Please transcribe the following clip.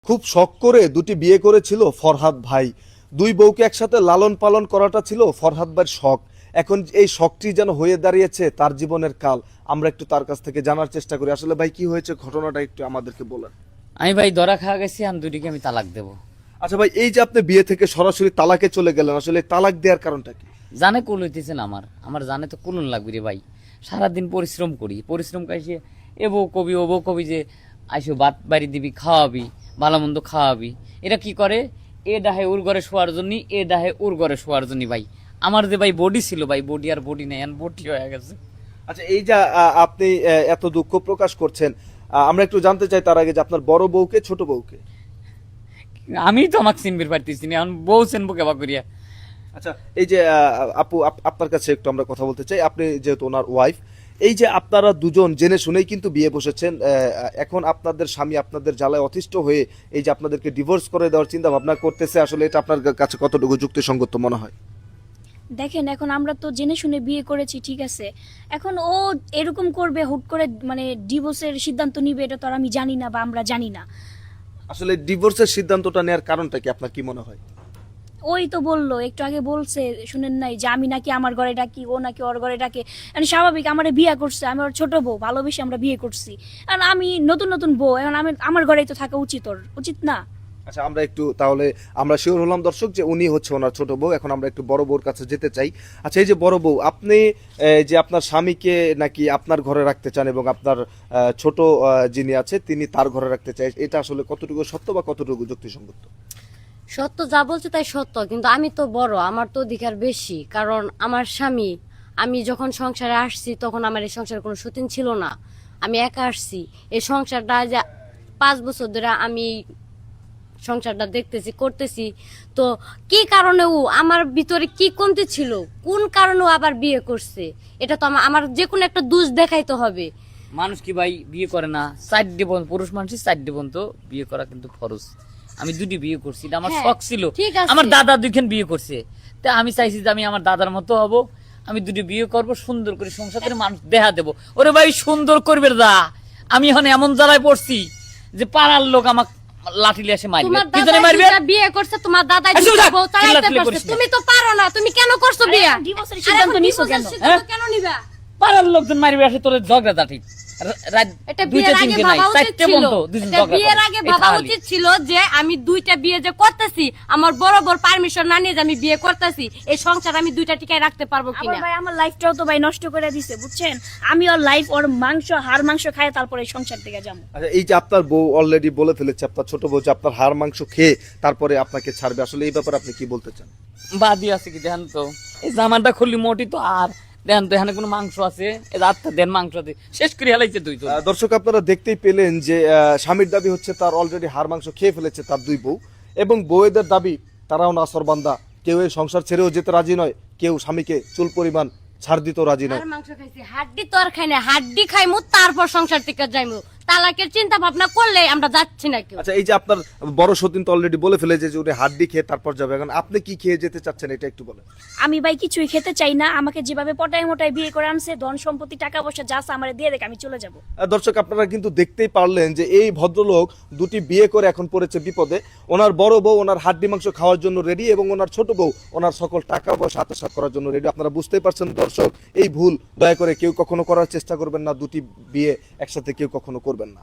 খুব শখ করে দুটি বিয়ে করেছিল ফরহাদ ভাই। দুই বউকে একসাথে লালন পালন করাটা ছিল ফরহাদ ভাইয়ের শখ। এখন এই শখটি যেন হয়ে দাঁড়িয়েছে তার জীবনের কাল। আমরা একটু তার কাছ থেকে জানার চেষ্টা করি, আসলে ভাই কি হয়েছে, ঘটনাটা একটু আমাদেরকে বলেন। আমি ভাই ধরা খাওয়া গেছি, আমি দুটিকে আমি তালাক দেব। আচ্ছা ভাই, এই যে আপনি বিয়ে থেকে সরাসরি তালাকে চলে গেলেন, আসলে তালাক দেওয়ার কারণটা কি? জানে কুল হইতেছেন আমার জানে তো কুলন লাগবে রে ভাই। সারাদিন পরিশ্রম করি, পরিশ্রম কাইসে এ বউ কবি ও বউ কবি যে আইসো ভাত বাড়ি দিবি, খাওয়াবি, ভালো মন্দ খাওয়াবি। এরা কি করে, এ ডাহে ওর ঘরে শোয়ার জন্য, এ ডাহে ওর ঘরে শোয়ার জন্য। ভাই আমার যে ভাই বডি ছিল ভাই, বডি আর বডি নেই, বডি হয়ে গেছে। আচ্ছা, এই যে আপনি এত দুঃখ প্রকাশ করছেন, আমরা একটু জানতে চাই তার আগে যে আপনার বড় বউকে ছোট বউকে? আমি তো আমাকে চিনবির পারতেছি না, এখন বউ চিনবো কেবা করিয়া। আচ্ছা, এই যে আপু, আপনার কাছে একটু আমরা কথা বলতে চাই। আপনি যেহেতু ওনার ওয়াইফ, এই যে আপনারা দুজন জেনে শুনেই কিন্তু বিয়ে বসেছেন, এখন আপনাদের স্বামী আপনাদের জ্বালায় অতিষ্ঠ হয়ে এই যে আপনাদেরকে ডিভোর্স করে দেওয়ার চিন্তা ভাবনা করতেছে, আসলে এটা আপনার কাছে কতটুকু যুক্তিসঙ্গত মনে হয়? দেখেন, এখন আমরা তো জেনে শুনে বিয়ে করেছি, ঠিক আছে। এখন ও এরকম করবে, হুট করে মানে ডিভোর্সের সিদ্ধান্ত নিবে, এটা তো আর আমি জানি না বা আমরা জানি না। আসলে ডিভোর্সের সিদ্ধান্তটা নেওয়ার কারণটা কি, আপনার কি মনে হয়? ওই তো বললো, একটু আগে বলছে, শুনেন নাই যে আমি নাকি আমার ঘরে ডাকি, ও নাকি ওর ঘরে ডাকে। মানে স্বাভাবিক, আমার বিয়ে করছে, আমি ওর ছোট বউ, ভালোবেসে আমরা বিয়ে করছি। এখন আমি নতুন নতুন বউ, এখন আমি আমার ঘরেই তো থাকা উচিত, ওর উচিত না? আচ্ছা, আমরা একটু তাহলে আমরা শিওর হলাম দর্শক যে উনি হচ্ছে ওনার ছোট বউ। এখন আমরা একটু বড় বউর কাছে যেতে চাই। আচ্ছা, এই যে বড় বউ, আপনি যে আপনার স্বামীকে নাকি আপনার ঘরে রাখতে চান এবং আপনার ছোট যিনি আছে তিনি তার ঘরে রাখতে চাই, এটা আসলে কতটুকু সত্য বা কতটুকু যুক্তিসঙ্গত? সত্য যা বলছে তাই সত্য, কিন্তু আমি তো বড়, আমার তো অধিকার বেশি। কারণ আমার স্বামী, আমি যখন সংসারে আসছি তখন আমার এই সংসারে কোনো সতীন ছিল না, আমি একা আসছি। এই সংসারটা যে 5 বছর ধরে আমি সংসারটা দেখতেছি, করতেছি। তো কি কারণে ও আমার ভিতরে কি কমতি ছিল, কোন কারণে ও আবার বিয়ে করছে, এটা তো আমার যে কোনো একটা দোষ দেখাইতে হবে। মানুষ কি ভাই বিয়ে করে না? 4 জীবন পুরুষ মানুষের 4 জীবন তো বিয়ে করা কিন্তু ফরজ। আমি দুটি বিয়ে করছি, এটা আমার হ্যাঁ, শখ ছিল। ঠিক আছে। আমার দাদা দুইখান বিয়ে করছে, তা আমি চাইছি যে আমি আমার দাদার মতো হব, আমি দুটি বিয়ে করব, সুন্দর করে সংসার করে মানুষ দেখা দেবো। ওরে ভাই সুন্দর করবে দা, আমি এখন এমন জ্বালায় পড়ছি যে পাড়ার লোক আমাকে লাঠি লিয়ে এসে মারবে। তোমার কি জানে দাদা মারবে? যেটা বিয়ে করছে, তোমার দাদা দুটো বউ তাড়াইতে পারছে, তুমি তো পারো না। তুমি কেন করছো বিয়ে? ডিভোর্সের সিদ্ধান্ত নিছো কেন? কেন নিবা? পাড়ার লোকজন মারবে আসে তোর ঝগড়া জাতি। এটা বিয়ের আগে ভাবা উচিত ছিল, এটা বিয়ের আগে ভাবা উচিত ছিল যে আমি 2টা বিয়ে যে করতেছি, আমার বরাবর পারমিশন না নিয়ে যে আমি বিয়ে করতেছি, এই সংসার আমি 2টা টিকায় রাখতে পারবো আমার কিনা। ভাই আমার লাইফটাও তো ভাই নষ্ট করে দিছে, বুঝছেন। আমি ওর লাইফ, ওর মাংস, হাড় মাংস খায় তারপরে এই সংসার থেকে যাবো। আচ্ছা, এই যে আপনার বউ অলরেডি বলে ফেলেছে, আপনার ছোট বউ, যে আপনার হাড় মাংস খেয়ে তারপরে আপনাকে ছাড়বে, আসলে এই ব্যাপারে আপনি কি বলতে চান? বাদি আছে কি দেখেন তো, এই জামাটা খুললি মোটি তো, আর দেখেন তো এখানে কোনো মাংস আছে, এই রাতটা দেন মাংস আছে, শেষ করে হেলাইছে দুই তো। দর্শক, আপনারা দেখতেই পেলেন যে স্বামীর দাবি হচ্ছে তার অলরেডি হাড় মাংস খেয়ে ফেলেছে তার দুই বউ, এবং বউয়েদের দাবি তারাও নাছরবান্দা, কেউ এই সংসার ছেড়েও যেতে রাজি নয়, কেউ স্বামীকে চুল পরিমাণ ছাড় দিতেও রাজি নয়। আর মাংস খাইছি, হাড্ডি তো আর খাই না, হাড্ডি খাইমু তারপর সংসার থেকে যাইমু। তালাকের চিন্তা ভাবনা করলে আমরা যাচ্ছি না কেউ। আচ্ছা, এই যে আপনার বড় সতীন তো অলরেডি বলে ফেলেছে যে উনি হাড্ডি খেয়ে তারপর যাবে, এখন আপনি কি খেয়ে যেতে চাচ্ছেন এটা একটু বলেন। আমি ভাই কিছুই খেতে চাই না, আমাকে যেভাবে পটায় মোটায় বিয়ে করে আনছে, ধন সম্পত্তি টাকা পয়সা যা আছে আমার দিয়ে দেখ, আমি চলে যাব। দর্শক, আপনারা কিন্তু দেখতেই পারলেন যে এই ভদ্রলোক দুটি বিয়ে করে এখন পড়েছে বিপদে। ওনার বড় বউ ওনার হাড্ডি মাংস খাওয়ার জন্য রেডি, এবং ওনার ছোট বউ ওনার সকল টাকা পয়সা আত্মসাৎ করার জন্য রেডি। আপনারা বুঝতেই পারছেন দর্শক, এই ভুল দয়া করে কেউ কখনো করার চেষ্টা করবেন না, দুটি বিয়ে একসাথে কেউ কখনো করবেন না।